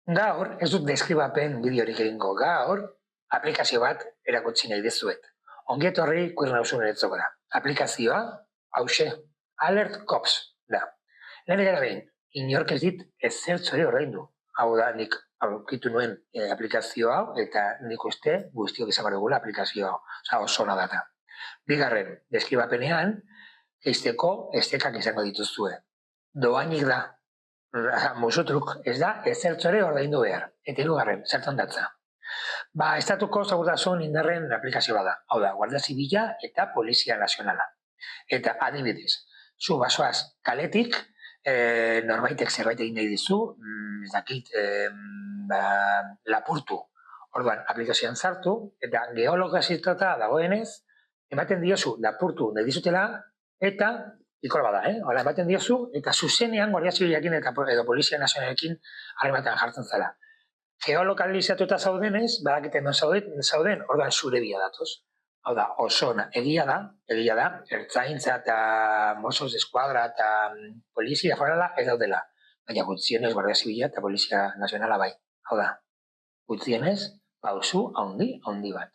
Gaur, ez dut deskribapen bideorik egingo, gaur aplikazio bat erakutsi nahi dizuet. Ongi etorri Queernausun eretzokora. Aplikazioa, hause, Alert Cops da. Lehen gara behin, inork ez dit ezertzori ordaindu. Hau da, nik aurkitu nuen aplikazio hau, eta nik uste guztiok izan behar dugula aplikazio hau. Oso ona data. Bigarren, deskribapenean, eizteko estekak izango dituzue. Doainik da. Musutruk ez da ezertzore ordaindu behar. Eta hirugarren, zertan datza. Estatuko segurtasun indarren aplikazioa da. Hau da, Guardia Zibila eta Polizia Nazionala. Eta adibidez, zu basoaz kaletik, norbaitek zerbait egin nahi dizu, ez dakit, lapurtu. Orduan, aplikazioan sartu, eta geolokazitata dagoenez, ematen diozu lapurtu nahi dizutela, eta ikor bada, Hola, ematen diozu, eta zuzenean Guardia Zibilakin edo Polizia Nazionalekin harremanetan jartzen zela. Geolokalizatuta zaudenez, badakiten non zauden, orduan zure bila datoz. Hau da, oso ona, egia da, ertzaintza eta Mossos d'Esquadra eta Polizia Forala ez daudela. Baina gutxienez Guardia Zibila eta Polizia Nazionala bai. Hau da, gutxienez, pausu handi bat.